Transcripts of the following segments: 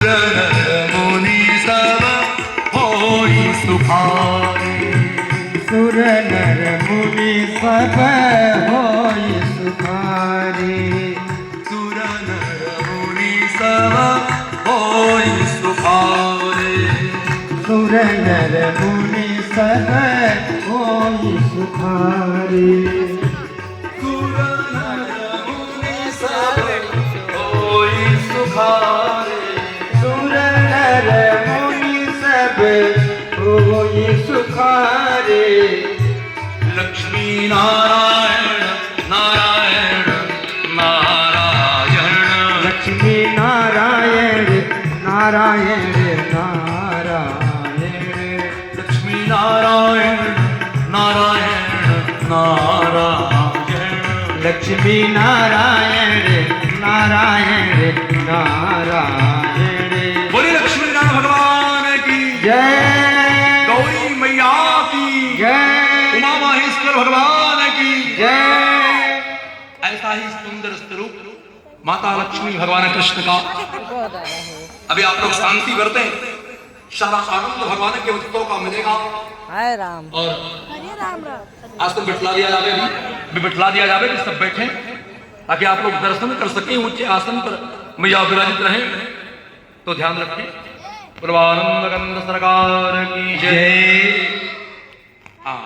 नर मुनि सब होई सुखारे। सुर नर मुनि सब होई सुखारे। सुर नर मुनि सब होई सुखारे। सुर नर मुनि सब होई सुखारे। सुर नर मुनि सब होई सुखारे। सुर नर मुनि सब होई सुखारे। लक्ष्मी नारायण नारायण नारायण। लक्ष्मी नारायण नारायण नारायण। लक्ष्मी नारायण नारायण नारायण। लक्ष्मी नारायण नारायण नारायण। बोली लक्ष्मी नारायण भगवान की जय। गौरी मैया की जय। उमा महेश्वर भगवान की जय। ऐसा ही सुंदर स्वरूप माता लक्ष्मी भगवान कृष्ण का। अभी आप लोग शांति करते हैं, सारा आनंद भगवान के उत्सव का मिलेगा। हाय राम। और हरे राम राम। आसन बिठला दिया जावे, भी बिठला दिया जावे कि सब बैठे ताकि आप लोग दर्शन कर सकें। ऊंचे आसन पर मैया विराजित रहें, तो ध्यान रखें। परमानंद गंध सरकार की जय। हाँ,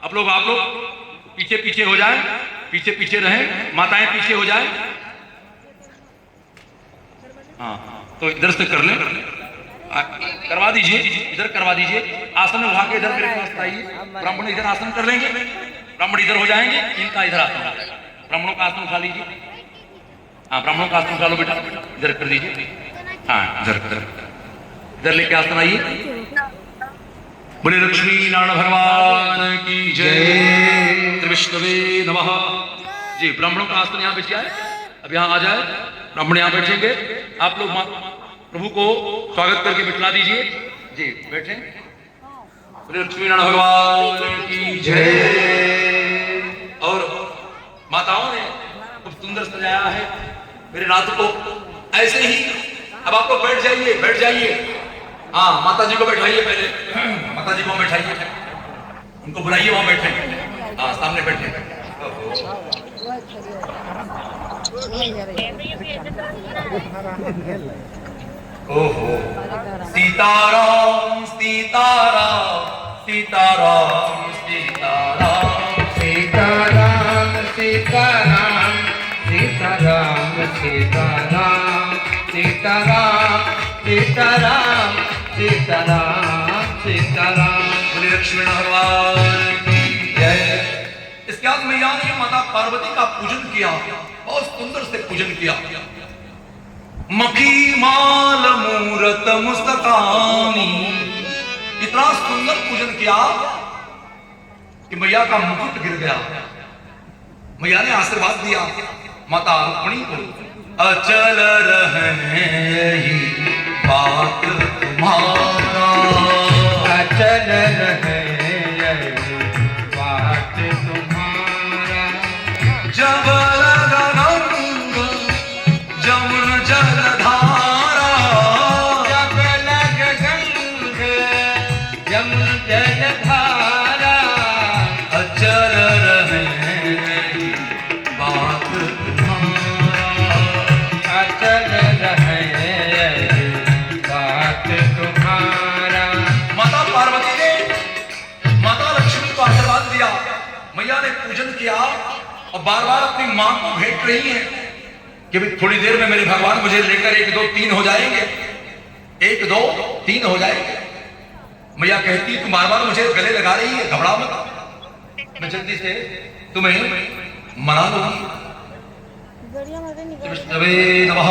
आप लोग पीछे पीछे हो जाएं, पीछे पीछे रहें, माताएं पीछे हो जाएं। हाँ, तो इधर से कर लें, करवा दीजिए, इधर करवा दीजिए। आसन उठा के इधर मेरे पास आइए। ब्राह्मण इधर आसन कर लेंगे, ब्राह्मण इधर हो जाएंगे, इनका इधर आसन। ब्राह्मणों का आसन उठा लीजिए। हाँ, ब्राह्मणों का आसन उठा लो बेटा, इधर कर दीजिए। हाँ, इधर इधर लेके आसन आइए। बोले लक्ष्मी नारायण भगवान की जय। विष्णुवे नमः। जी, ब्राह्मणों का आसन यहाँ बैठ जाए, अब यहाँ आ जाए, ब्राह्मण यहाँ बैठेंगे। आप लोग प्रभु को स्वागत करके बिठला दीजिए। जी, बैठे। बोले लक्ष्मी नारायण भगवान की जय। और माताओं ने खूब सुंदर सजाया है मेरे नाथ को, ऐसे ही। अब आप लोग बैठ जाइए, बैठ जाइए। हाँ, माता जी को बैठाइए पहले, माता जी को बैठाइए, उनको बुलाइए, वहां बैठे। हाँ, सामने बैठे। ओहो, सीताराम सीताराम सीताराम सीताराम सीताराम सीताराम सीताराम सीताराम सीताराम सीताराम सीताराम सीताराम। बोले लक्ष्मण भगवान की जय। इसके बाद मैया ने माता पार्वती का पूजन किया, बहुत सुंदर से पूजन किया। मखी माल मूरत मुस्कानी, इतना सुंदर पूजन किया कि मैया का मुकुट गिर गया। मैया ने आशीर्वाद दिया माता रुक्मिणी को, अचल रहे बात तुम्हारा, अचल रहे बात तुम्हारा। जब लगा रंग जमुन जलधारा, जब लग गंग जमुन जलधारा, अचल रहे बात तुम्हारा, अचल रहे बात तुम्हारा। माता पार्वती ने माता लक्ष्मी को आशीर्वाद दिया। मैया ने पूजन किया और बार बार अपनी मां को भेंट रही है कि भाई थोड़ी देर में मेरे भगवान मुझे लेकर 1 2 3 हो जाएंगे, 1 2 3 हो जाएंगे। मैया कहती तुम बार बार मुझे गले लगा रही है, घबरा मत, मैं जल्दी से तुम्हें मना लूंगी। विष्णवे नमः।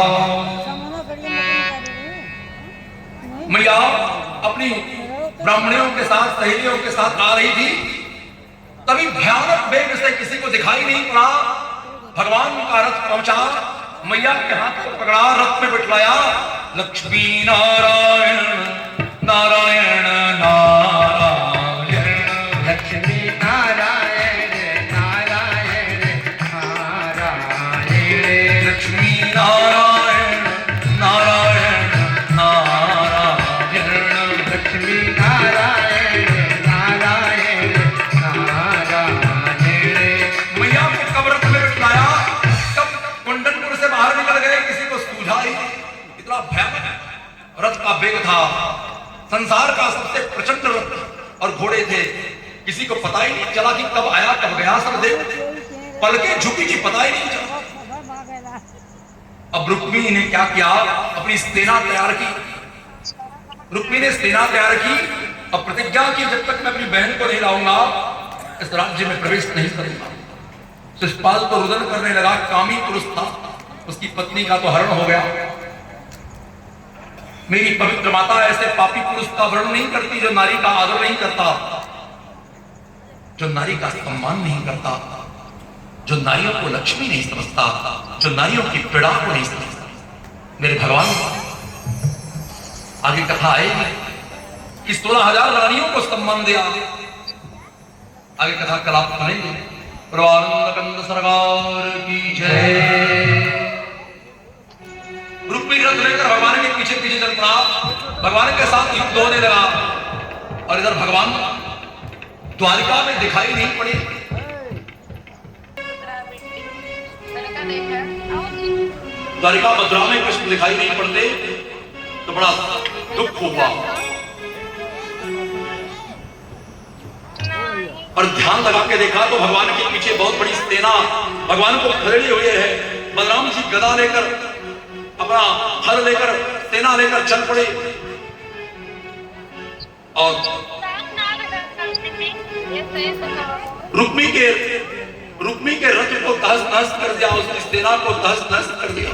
मैया अपनी ब्राह्मणियों के साथ, सहेलियों के साथ आ रही थी, तभी भयानक वेग से किसी को दिखाई नहीं पड़ा। भगवान का रथ पहुंचा, मैया के हाथ को पकड़ा, रथ में बिठलाया। लक्ष्मी नारायण नारायण नारायण, लक्ष्मी नारायण नारायण नारायण, लक्ष्मी नारायण नारायण नारायण। रथ का वेग था, संसार का सबसे प्रचंड रथ और घोड़े थे। किसी को पता ही नहीं चला कि कब आया कब गया। सब देख पलके झुकी कि पता ही नहीं चला। अब रुक्मिणी ने क्या किया, अपनी सेना तैयार की। रुक्मिणी ने सेना तैयार की, अब प्रतिज्ञा की जब तक मैं अपनी बहन को नहीं लाऊंगा इस राज्य में प्रवेश नहीं करूंगा। शिशुपाल तो रुदन करने लगा, कामी पुरुष था, उसकी पत्नी का तो हरण हो गया। मेरी पवित्र माता ऐसे पापी पुरुष का वर्ण नहीं करती जो नारी का आदर नहीं करता, जो नारी का सम्मान नहीं करता, जो नारियों को लक्ष्मी नहीं समझता, जो नारियों की पीड़ा को नहीं समझता। मेरे भगवान आगे कथा आएगी कि 16,000 रानियों को सम्मान दिया। आगे कथा कल आप सुनेंगे। परमानंद कंद सरकार की जय। रुक्मिणी रथ लेकर भगवान के पीछे पीछे चल पड़ा, भगवान के साथ युद्ध होने लगा। और इधर भगवान द्वारिका में दिखाई नहीं पड़े। द्वारिका मथुरा में कृष्ण दिखाई नहीं पड़ते तो बड़ा दुख हुआ। और ध्यान लगा के देखा तो भगवान के पीछे बहुत बड़ी सेना भगवान को खड़ी हुई है। बलराम जी गदा लेकर, अपना हल लेकर, सेना लेकर चल पड़े। और रुक्मी के रथ को तहस नहस कर दिया, उसकी सेना को तहस नहस कर दिया।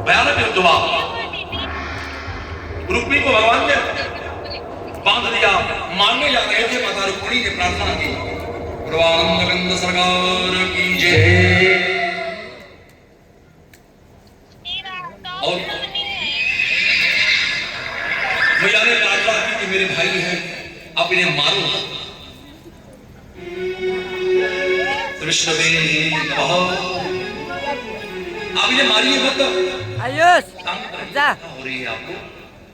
भयानक युद्ध हुआ। रुक्मी को भगवान ने बांध दिया, मारने जा रहे थे। माता रुक्मिणी ने प्रार्थना की, परमानंद कंद सरकार की जय। और मैया ने प्रार्थना की कि मेरे भाई हैं, आप इन्हें मारो। विष्णवे नमः। आप इन्हें मारिए मत। आयुष जा। हो रही है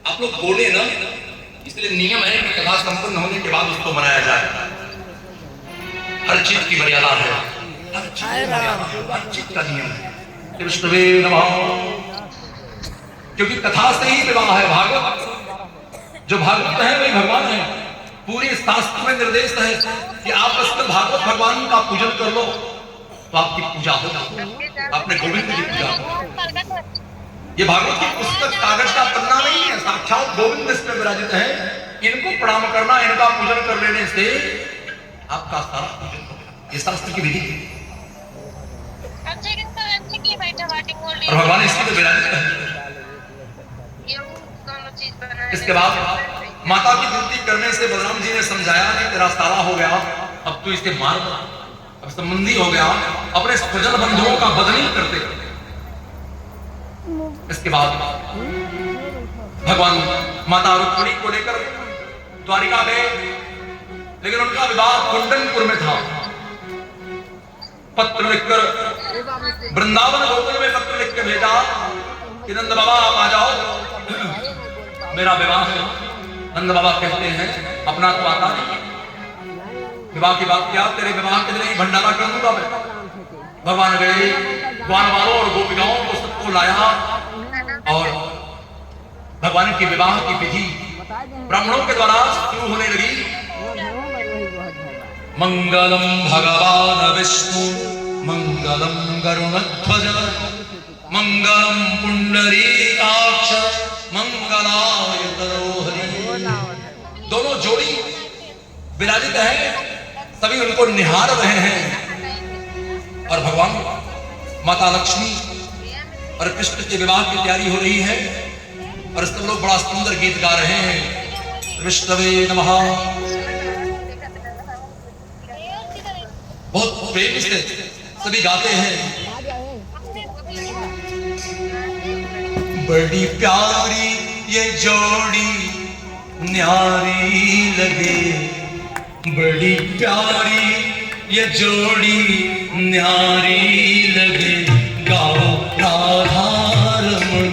आप लोग बोले ना, इसलिए नियम है कि कथा संपन्न होने के बाद उसको मनाया जाए। हर चीज की मर्यादा है, हर चीज का नियम है। विष्णवे नमः। क्योंकि कथा से ही विवाह है। भागवत जो भागवत है वही भगवान है। पूरे शास्त्र में निर्देश है कि आप बस भागवत भगवान का पूजन कर लो तो आपकी पूजा होगा। आपने गोविंद की पूजा। ये भागवत की पुस्तक कागज का पन्ना नहीं है, साक्षात गोविंद इस पे विराजित है। इनको प्रणाम करना, इनका पूजन कर लेने से आपका सारा पूजन होगा। ये शास्त्र की विधि है। और भगवान इसकी तो विराजित है। इसके बाद माता की विनती करने से बलराम जी ने समझाया कि तेरा साला हो गया, अब तू इसे मार दो। अब संबंधी हो गया, अपने स्वजन बंधुओं का वध नहीं करते। इसके बाद भगवान माता रुक्मिणी को लेकर द्वारिका गए, लेकिन उनका विवाह कुंडनपुर में था। पत्र लिखकर वृंदावन गोकुल में पत्र लिख के भेजा कि नंद बाबा आप आ जाओ, मेरा विवाह है। नंद बाबा कहते हैं अपना तो आता नहीं, विवाह की बात क्या, तेरे विवाह के दिन ही भंडारा कर दूंगा मैं। भगवान गए, ग्वाल वालों और गोपिकाओं को सबको लाया और भगवान के विवाह की विधि ब्राह्मणों के द्वारा शुरू होने लगी। मंगलम भगवान विष्णु मंगलम गरुणध्वज मंगलम पुंडरीकाक्ष मंगलाय तनोहरि। दोनों जोड़ी विराजित है, सभी उनको निहार रहे हैं। और भगवान माता लक्ष्मी और कृष्ण के विवाह की तैयारी हो रही है और सब लोग बड़ा सुंदर गीत गा रहे हैं। विष्णवे नमः। बहुत प्रेम से सभी गाते हैं। बड़ी प्यारी ये जोड़ी न्यारी लगे, बड़ी प्यारी ये जोड़ी न्यारी लगे, गाओ राधा रमण।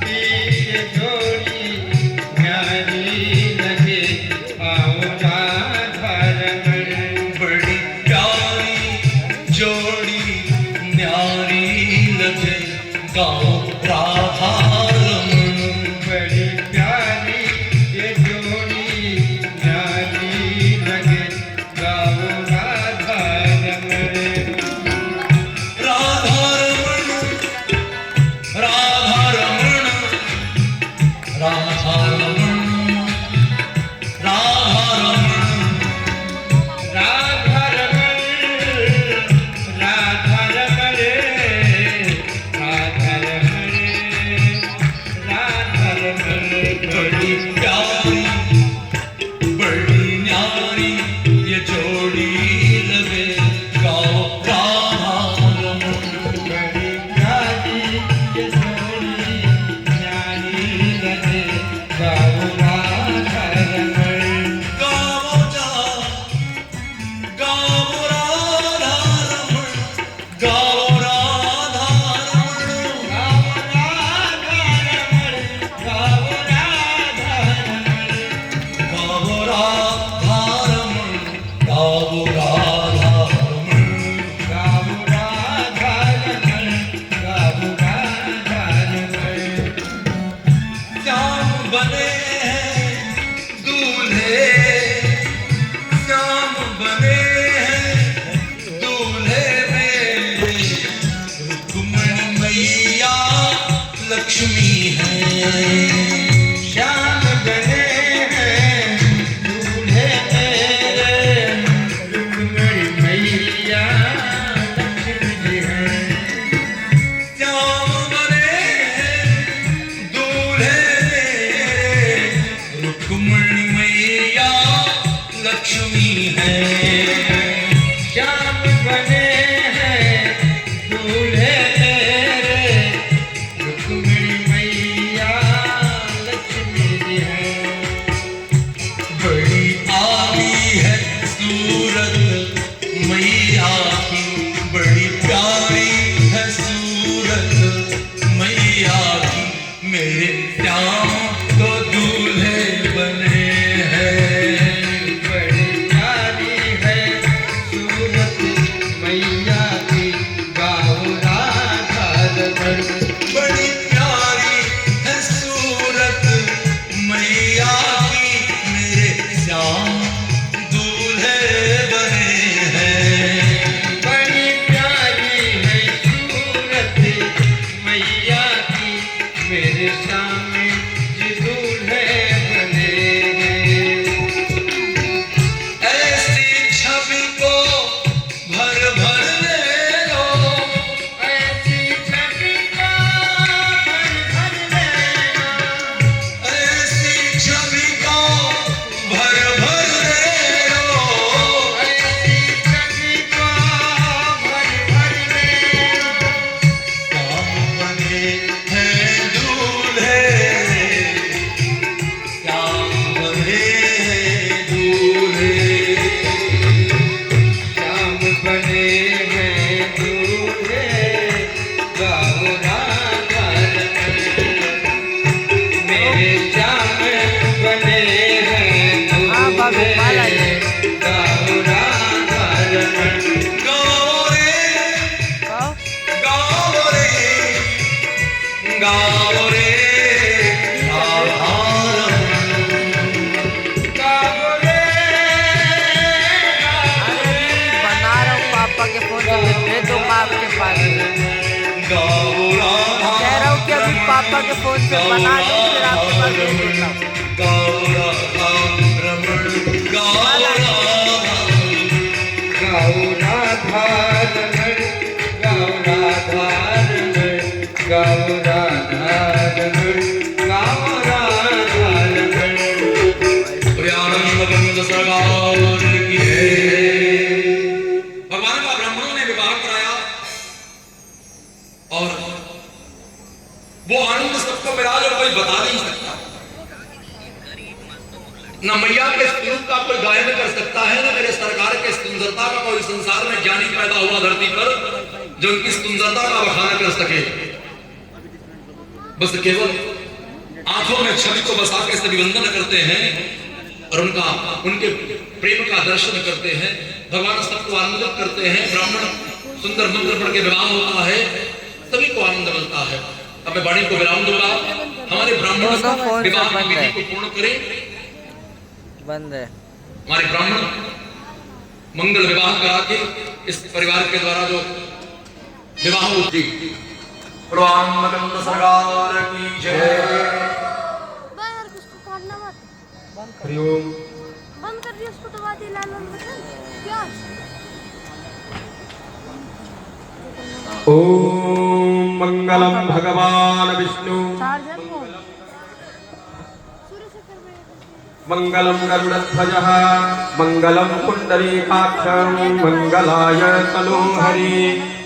ये जोड़ी न्यारी लगे, आओ राधा रमण। बड़ी प्यारी जोड़ी न्यारी लगे, गाओ राधा राधारमण बड़ी प्यारी ये जोड़ी न्यारी लगे गाओ राधा रमण राधारमण राधारमण राधारमण बड़ी प्यारी बड़ी न्यारी ये जोड़ी लगे गाओ राधारमण बड़ी प्यारी ये जोड़ी न्यारी लगे गाओ राधा रमण गाओ जा गाओ राधारमण गाओ राधारमण गाओ राधारमण गाओ राधारमण श्याम बने हैं दूल्हे श्याम बने हैं दूल्हे मेरे रुक्मणी मैया लक्ष्मी है श्याम बने हैं दूल्हे मेरे रुक्मणी मैया लक्ष्मी है श्याम बने हैं दूल्हे मेरे रुक्मणी मैया लक्ष्मी है श्याम बने हैं दूल्हे मेरे रुक्मिणी मैया लक्ष्मी है बड़ी आली है सूरत मैया की बड़ी प्यारी है सूरत मैया की मेरे श्याम तो दूल्हे बने हैं बड़ी प्यारी है सूरत मैया की गाओ राधा रमण बड़ी प्यारी है सूरत मैया की मेरे श्याम दूल्हे बने हैं बड़ी प्यारी है सूरत मैया की मेरे सामने जी दूल्हे बने हैं ऐसी छवि को भर भर ले लो ऐसी छवि को भर भर लेना ऐसी छवि को भर भर ले लो ऐसी छवि को भर भर लेना श्याम बने हैं दूल्हे श्याम बने हैं दूल्हे श्याम बने हैं दूल्हे गाओ राधा रमण मेरे श्याम बने हैं हाँ, बाबू, माला दूल्हे है। गाओ राधा रमण गाओ रे कहो गाओ रे गाओ रे राधारमण गाओ रे बना रहा हूँ पापा के फोन से भेज दो बाप के पास गाओ राधा कह रहा हूँ कि अभी पापा के फोन से बना दो फिर आपके पास भेज देता हूँ गाओ राधारमण गाओ राधा गाओ राधा रमण गाओ राधा रमण गाओ राधा रमण गाओ राधा रमण प्रियानंद बंद सरकार की जय। भगवान का ब्राह्मणों ने विवाह कराया और वो आनंद सबको मिला जो कोई बता नहीं सकता न मैया के स्वरूप का कोई गायन कर सकता है न मेरे सरकार के सुंदरता का कोई संसार में ज्ञानी पैदा हुआ धरती पर जो उनकी सुंदरता का बखान कर सके। बस केवल आंखों में छवि को बसा के सभी वंदन करते हैं और उनके प्रेम का दर्शन करते हैं। भगवान सबको आनंदित करते हैं। ब्राह्मण सुंदर मंत्र पढ़ के विवाह होता है, सभी को आनंद मिलता है। अब मैं वाणी को विराम दूंगा। हमारे ब्राह्मण दोनों फोन विवाह सब की बंद विधि है। को पूर्ण करें। बंद है। हमारे ब्राह्मण मंगल विवाह करा के इस परिवार के द्वारा जो विवाह होती पुराण सरकार की जय। उसको काटना मत। हरिओम। बंद कर दिया उसको, दबा दी लाल वाला बटन। क्या? ओम मंगलम भगवान विष्णु चार्जर को सूर्य से कर मंगलम गरुड़ध्वजः मंगलम पुंडरीकाक्षं मंगलाय तनोहरि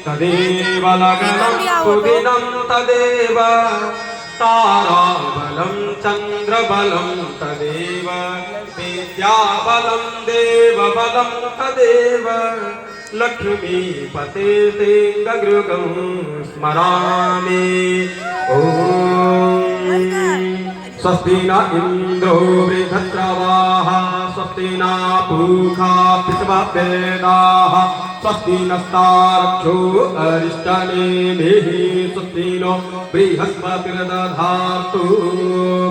तदेव लग्नं सुदिनं तदेव ताराबलं चन्द्रबलं तदेव विद्याबलं देवबलं तदेव लक्ष्मीपते ते गगृगं स्मरामि। ॐ स्वस्ति न इन्द्रो वृद्धश्रवाः स्वस्ति न पूषा विश्ववेदाः स्वस्ति नस्तारक्षो अरिष्टनेमिः स्वस्ति नो बृहस्पतिर्दधातु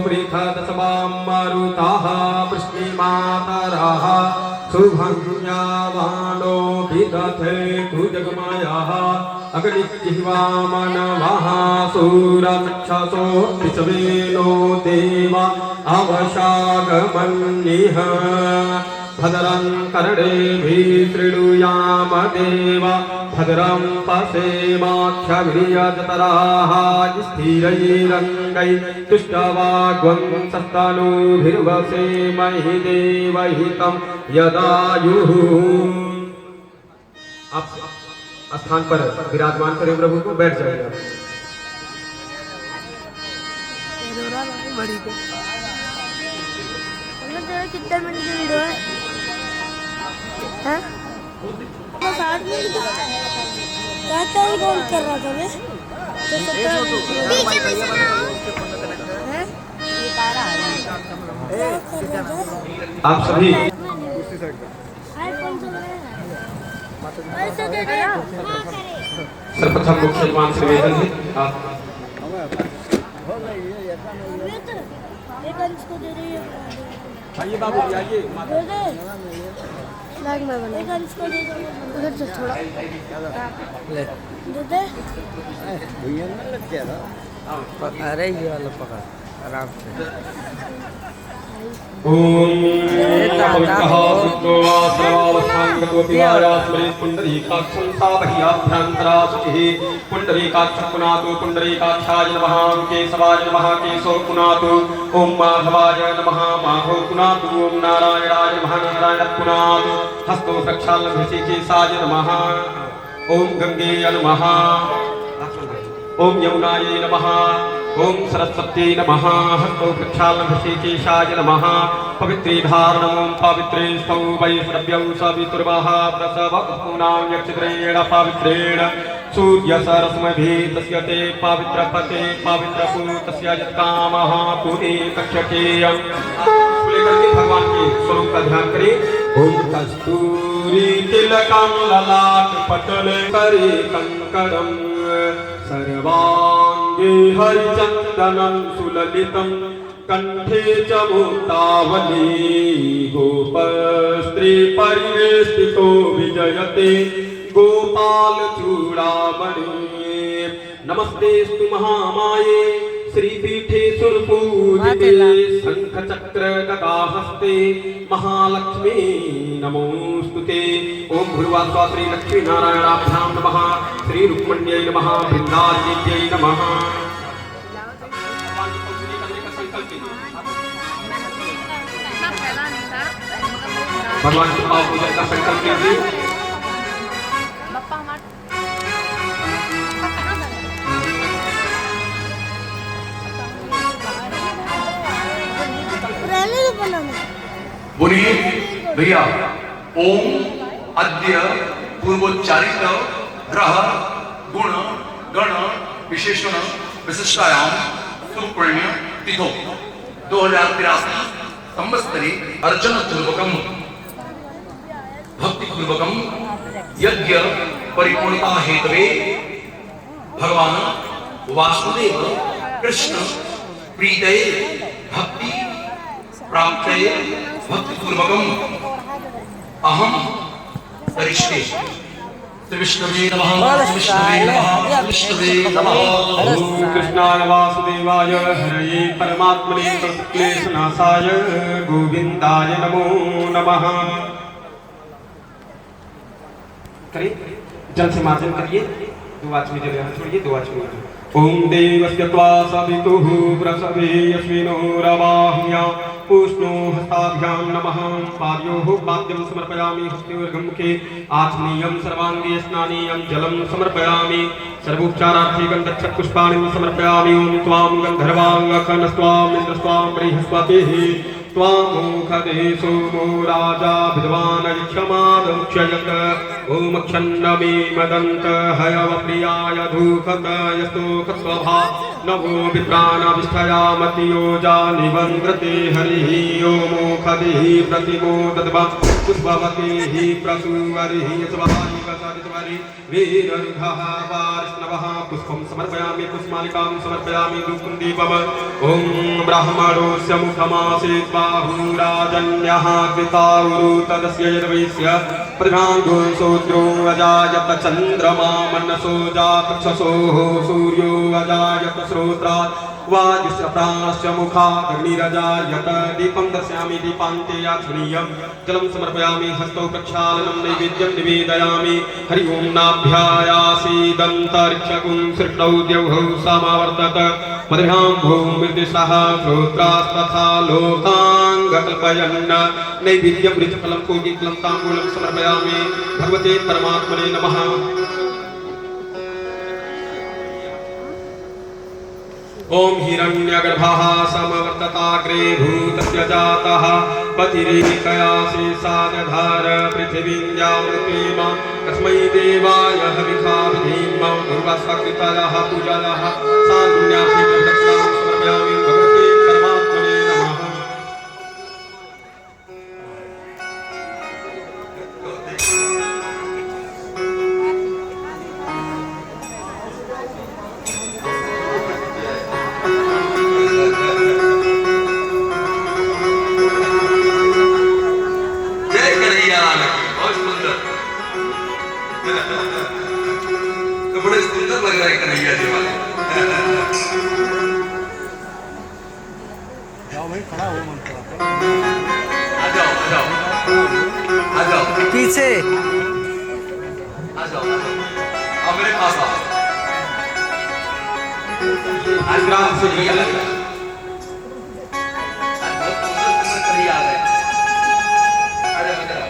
बृहदस्वां मरुतः वृष्टिमातरः शुभं यावानो विदधे कुजगमयः अग्निजिह्वामनवः सूरमक्षसो विश्वेनो देवा अवशागमन्यः भद्रं कर्णेभिः शृणुयाम देवा भद्रं पश्येमाक्षभिर्यजतराः स्थिरैरङ्गैः तुष्टवाग्वंसस्तनूभिर्वसेमहि देवहितं यदायुः। आप स्थान पर विराजमान करें प्रभु को, बैठ जाइए। बड़ी को कितने मिनट की वीडियो है? हैं? 60 मिनट का क्या ही कॉल कर रहा था मैं तो 70 हैं? आप सभी आईफोन चल रहा है। ऐसे दे दे। सर्वप्रथम मुख्य यजमान से निवेदन है आप एक अंश को दे रही है। आइए बाबू आइए। दे दे। लाइक में बना। एक अंश को दे दो। उधर से थोड़ा। ले। दे दे। भैया ने लग गया था। अरे ये वाला पकड़ आराम से। ओम नमः पुंडरीकाक्षं साभयाभ्यन्तरासुचिः पुंडरीकाक्षं पुनातु पुंडरीकाक्षाय नमः केशवाय नमः केशो पुनातु ओम माधवाय नमः माधव पुनातु ओम नारायणाय नमः नारायण पुनातु हस्तो प्रक्षाल्य केशाय नमः ओम गंगेय नमः ओम यमुनाय नमः ओम सरस्वती नमः हस्तो प्रक्षाल्य केशाय नमः पवित्रे धारणं पवित्रे स्तौ वैष्णव्यौ सवितुर्वः प्रसव उत्पुनां यक्षिद्रेण पवित्रेण सूर्यसरस्मभिः तस्य ते पवित्रपते पवित्रपूतस्य यत्कामः पुरे कक्ष्यकेयम्। लेकर के भगवान के स्वरूप का ध्यान करें। ओम कस्तूरी तिलकं ललाट पटले करे कंकणं सर्वांगे हरिचन्दनं सुललितं कंठे च मुक्तावली गोपस्त्री परिवेष्टितो विजयते गोपाल चूड़ामणि। नमस्तेस्तु महामाये श्रीपीठे सुरपूजिते शंख चक्र गदाहस्ते महालक्ष्मी नमोस्तुते। ओम भूर्वास्वा श्री लक्ष्मी नारायणाभ्यां नमः श्री रुक्मण्यै नमः वृन्दादेव्यै नमः। भगवान की पाव पूजन का संकल्प कीजिए। बोलिए भैया। ओम अद्य पूर्वोच्चारित ग्रह गुण गण विशेषण विशिष्टायां सुपुण्य तिथो 2083 संवत्सरे अर्चन पूर्वकम भक्ति पूर्वकम यज्ञ परिपूर्णता हेतवे भगवान वासुदेव कृष्ण प्रीतये भक्ति प्राप्तये भक्तिपूर्वकम अहम करिष्ये। श्री विष्णुवे नमः, श्री विष्णुवे नमः, श्री विष्णुवे नमः। ओम कृष्णाय वासुदेवाय हरये परमात्मने क्लेशनाशाय गोविंदाय नमो नमः। करिए जल से मार्जन करिए, 2 आचमी जल यहाँ छोड़िए, 2 आचमी। ओम देवस्य त्वा सवितुः प्रसवे यस्मिनो रवाह्या उष्णो हस्ताभ्यां नमः। पादयोः पाद्यं समर्पयामि, हस्तयोर्गमुखे आचमीयं सर्वाङ्गे स्नानीयं जलं समर्पयामि। सर्वोपचारार्थे गन्धच्छत्पुष्पाणि समर्पयामि। ओम त्वां गन्धर्वाङ्गखनस्त्वां इन्द्रस्त्वां बृहस्पतिः त्वामुखदे सोमो राजा विद्वान् क्षमादमुक्षयत। ओम क्षन्नमे मदन्त हयवप्रियाय धूखत यस्तोखस्वभा नवो विप्राणाभिष्ठयामतियोजा निवन्द्रते हरिः। ओमोखदिः प्रतिमोदद्वा पुष्पवतीः प्रसूवरिः स्वाहानिकसरिस्वरि वीररुघः वारिष्णवः। पुष्पं समर्पयामि, पुष्पमालिकां समर्पयामि, धूपं दीपम्। ओम ब्राह्मणोऽस्य मुखमासीत् बाहुराजन्यः कृतावुरु तदस्य यद्वैस्य प्रधाङ्गो शूद्रो अजायत चन्द्रमा मनसो जातक्षसोः सूर्यो अजायत श्रोत्रात् वायुस्य प्राणस्य मुखात् अग्निरजायत। दीपं दर्शयामि, दीपान्ते आचमनीयं जलं समर्पयामि, हस्तौ प्रक्षालनं नैवेद्यं निवेदयामि। हरि ओं नाभ्यायासीदन्तरिक्षगुं सृष्टौ द्यौः समावर्तत। मदभ्यां भूमिर्दिशः श्रोत्रास्तथा लोकाङ्गकल्पयन्। नैवेद्यं ऋचफलं पूगीफलं ताम्बूलं समर्पयामि। भगवते परमात्मने नमः। ओम हिरण्यगर्भः समवर्तताग्रे भूतस्य जातः पतिरेकया शेषादधार पृथिवीन्द्यामृतेम। तस्मै देवाय हविषा विधीम पूर्वस्वकृतयः पूजलः सान्यासि प्रदक्षिणां समर्पयामि। भगवते परमात्मने नमः। तो बड़े सुंदर लग रहा है कन्हैया जी वाले। आ जाओ आ जाओ आ जाओ पीछे आ जाओ आओ मेरे पास आओ। आज रात से लिया आज बहुत सुंदर कन्हैया आ गए। आ जाओ इधर आओ।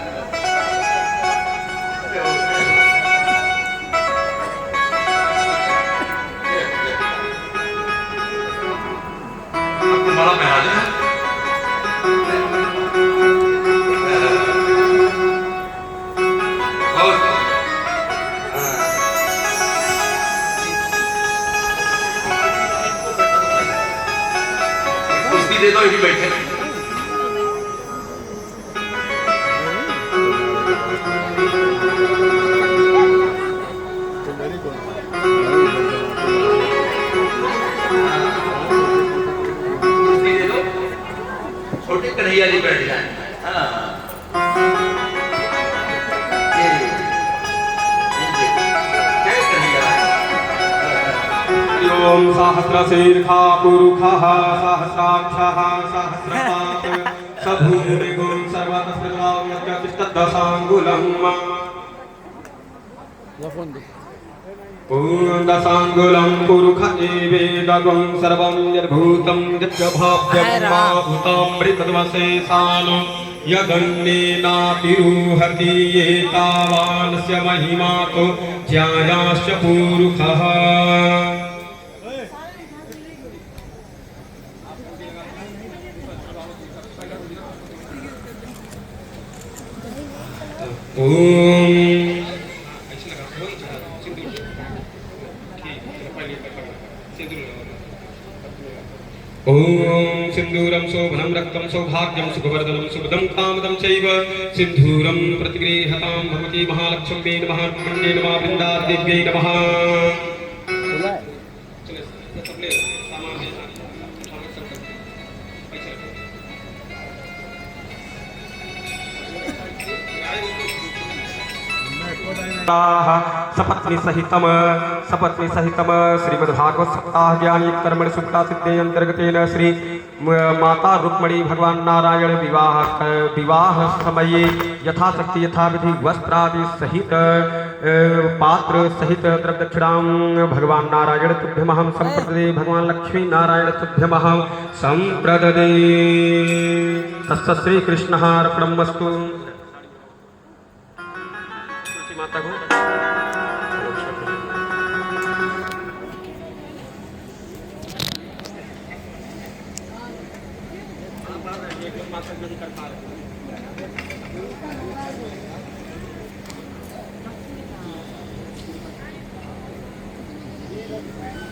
बड़ा महाराज है। कुर्सी दे दो, यही बैठे। छोटे कन्हैया जी बैठ जाए। ओम सहस्रशीर्षा पुरुषः सहस्राक्षः सहस्रपात् सभूरिगो सर्वतस्मिन्वाव्यतिष्ठद्दशाङ्गुलम्। दशाङ्गुलं पुरुष एवेदगं सर्वं यद्भूतं यद्भाव्यमाभूतामृतद्वशेषान् यदन्येनातिरुहति एतावानस्य महिमा तो ज्यायाश्च पुरुषः। ओम सिंदूरम शोभनम रक्तम सौभाग्यम सुखवर्धनम शुभदम कामदम चैव सिंधूरम प्रतिगृहतां भगवती महालक्ष्मी नमः। पुण्ये नमः वृंदादेव्यै नमः। सपत्नी सहितम श्रीमद्भागवत सप्ताह ज्ञान कर्मण सुखता सिद्धे अंतर्गतेन श्री माता रुक्मणी भगवान नारायण विवाह समये यथाशक्ति यथाविधि वस्त्रादि सहित पात्र सहित द्रव्यदक्षिणां भगवान नारायण तुभ्यमहं संप्रददे भगवान लक्ष्मी नारायण तुभ्यमहं संप्रददे। तस्य श्री कृष्णार्पणमस्तु। माता को Thank you.